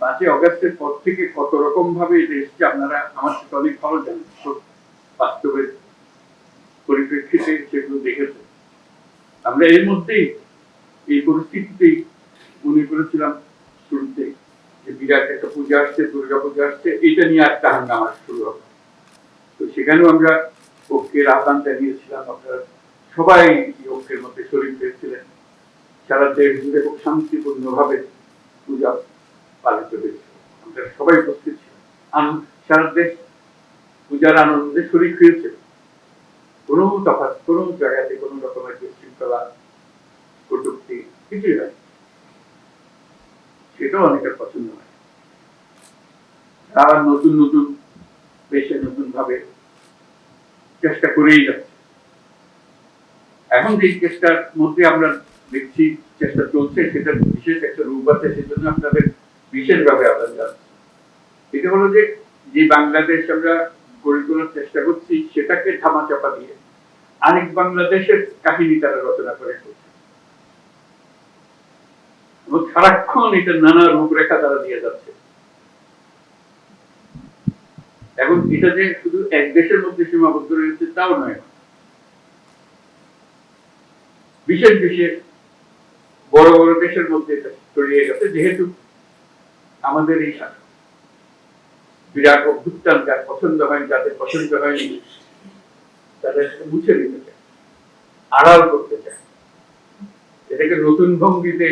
5ই অগাস্টের পর থেকে কত রকম ভাবে এটা এসছে আপনারা আমার সাথে অনেক ভালো জানেন, বাস্তবের পরিপ্রেক্ষিতে সেগুলো দেখেছেন। আমরা এর মধ্যেই এই পরিস্থিতিতেই মনে করেছিলাম শুরুতে যে বিরাট একটা পূজা আসছে, দুর্গা পূজা আসছে, এটা নিয়ে একটা হাঙ্গামা শুরু হবে। তো সেখানেও আমরা ঐক্যের আহ্বান জানিয়েছিলাম, আপনারা সবাই ঐক্যের মধ্যে শরীর হয়েছিলেন। সারা দেশ জুড়ে খুব শান্তিপূর্ণ ভাবে পূজা পালিত হয়েছে, আমরা সবাই উপস্থিত ছিলাম, সারা দেশ পূজার আনন্দে শরীর হয়েছে। কোনো তফাৎ কোনো জায়গাতে কোনো রকমের বিশৃঙ্খলা কটূক্তি কিছুই হয়, সেটাও অনেকের পছন্দ হয়। আবার নতুন নতুন দেশে নতুন ভাবে চেষ্টা করেই যাচ্ছে। এখন যে চেষ্টার মধ্যে আমরা দেখছি চেষ্টা চলছে, সেটা বিশেষ একটা রূপ আছে, সেজন্য আপনাদের বিশেষভাবে আহ্বান জানাচ্ছি। এটা হলো যে যে বাংলাদেশ আমরা গড়ে তোলার চেষ্টা করছি, সেটাকে ধামাচাপা দিয়ে আরেক বাংলাদেশের কাহিনী তারা রচনা করে চলছে এবং সারাক্ষণ এটা নানা রূপরেখা তারা দিয়ে যাচ্ছে। এখন এটা যে শুধু এক দেশের মধ্যে সীমাবদ্ধ রয়েছে তাও নয়, বিশেষ বিশেষ বড় বড় দেশের মধ্যে এটা ছড়িয়ে গেছে, যেহেতু আমাদের এই বিরাট অভ্যুত্থান যার পছন্দ হয়, যাদের পছন্দ হয়নি, তাদের মুছে দিতে চায়, আড়াল করতে চায়, এটাকে নতুন ভঙ্গিতে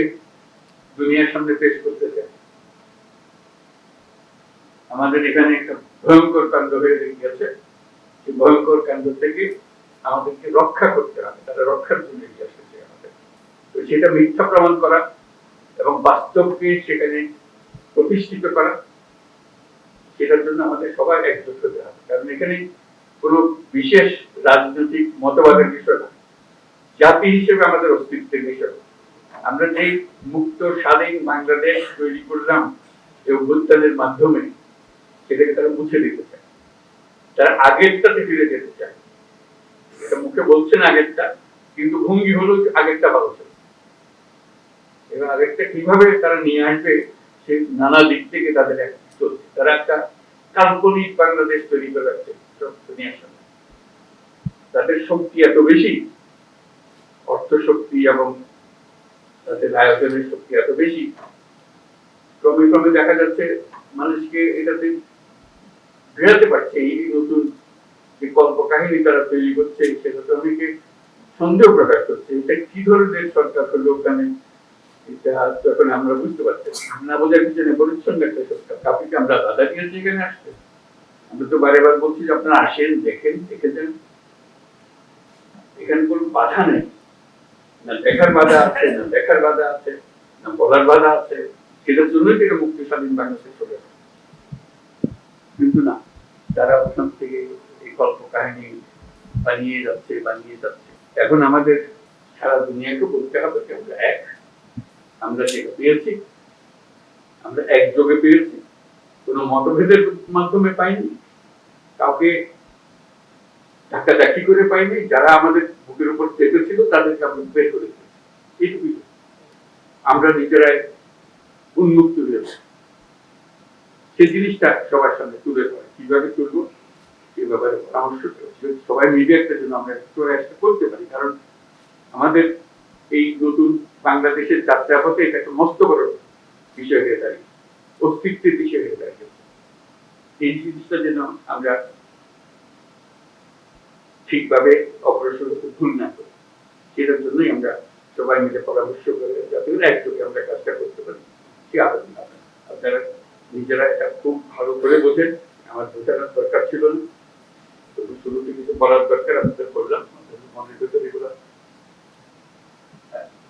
দুনিয়ার সামনে পেশ করতে চায়। আমাদের এখানে একটা ভয়ঙ্কর কাণ্ড হয়ে গেছে, সেই ভয়ঙ্কর কাণ্ড থেকে আমাদেরকে রক্ষা করতে হবে, তারা রক্ষার জন্য এসেছে আমাদের। তো সেটা মিথ্যা প্রমাণ করা এবং বাস্তবকে সেখানে প্রতিষ্ঠিত করা, সেটার জন্য আমাদের সবাই একজোট হতে হবে। কারণ এখানে কোনো বিশেষ রাজনৈতিক মতবাদের বিষয় না, জাতি হিসেবে আমাদের অস্তিত্বের বিষয়। আমরা যে মুক্ত স্বাধীন বাংলাদেশ তৈরি করলাম এই অভ্যুত্থানের মাধ্যমে, সেটাকে তারা মুছে দিতে চায়, তারা আগেরটাতে ফিরে যেতে চায়। এটা মুখে বলছেন আগেরটা, কিন্তু ভঙ্গি হলো আগেরটা ভালো ছিল। এবার আগেরটা কিভাবে তারা নিয়ে আসবে, সেই নানা দিক থেকে তাদের চলছে। তারা একটা কাল্পনিক বাংলাদেশ তৈরি করে রাখছে দুনিয়ার সামনে। তাদের শক্তি এত বেশি, অর্থ শক্তি এবং তাদের আয়োজনের শক্তি এত বেশি, ক্রমে ক্রমে দেখা যাচ্ছে মানুষকে এটাতে ঘেরাতে পারছে। এই নতুন যে কল্পকাহিনী তারা তৈরি করছে, সেটাতে অনেকে সন্দেহ প্রকাশ করছে, এটা কি ধরনের সরকার হলো ওখানে। এটা যখন আমরা বুঝতে পারছি না, বোঝার পিছনে পরিচ্ছন্ন একটা সরকার, কাউকে আমরা বাধা দিয়েছি এখানে আসতে? আমরা তো বারে বার বলছি যে আপনারা আসেন, দেখেন, দেখেছেন, এখানে কোন বাধা নেই, না দেখার বাধা আছে, না দেখার বাধা আছে, না বলার বাধা আছে। সেটার জন্যই থেকে মুক্তি স্বাধীন বাংলাদেশে চলে আসে। কিন্তু না, তারা ওখান থেকে এই কল্প কাহিনী বানিয়ে যাচ্ছে। এখন আমাদের সারা দুনিয়াকে বলতে হবে যে আমরা এক, আমরা যেটা পেয়েছি আমরা একযোগে পেয়েছি, কোন মতভেদের মাধ্যমে পাইনি, কাউকে ধাক্কা ধাক্কি করে পাইনি, যারা আমাদের বুকের উপর চেপেছিল তাদেরকে আমরা বের করে দিয়েছি। এইটুকুই আমরা নিজেরাই উন্মুক্ত হয়েছি। সেই জিনিসটা সবার সামনে তুলে ধরে, কিভাবে চলবো সে ব্যাপারে পরামর্শ সবাই মিলে একটা জন্য আমরা প্রয়াসটা করতে পারি। কারণ আমাদের এই নতুন বাংলাদেশের যাত্রাপথে এটা একটা মস্ত বড় বিষয় হয়ে দাঁড়িয়ে, অস্তিত্বের বিষয় হয়ে দাঁড়িয়ে। এই জিনিসটা যেন আমরা ঠিকভাবে অগ্রসর হতে ভুল না করি, সেটার জন্যই আমরা সবাই মিলে পরামর্শ করে যাতে একযোগে আমরা কাজটা করতে পারি, সে আবেদন। আপনারা নিজেরা এটা খুব ভালো করে বোঝেন, আমার বোঝানোর দরকার ছিল না, শুরুতে কিছু বলার দরকার আপনাদের করলাম। মনের ভেতরে এগুলো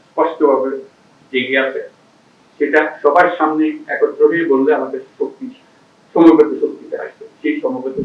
স্পষ্টভাবে জেগে আছে, সেটা সবার সামনে একত্র হয়ে বললে আমাদের শক্তি, সমবেত শক্তিতে আসবে। সেই সমবেত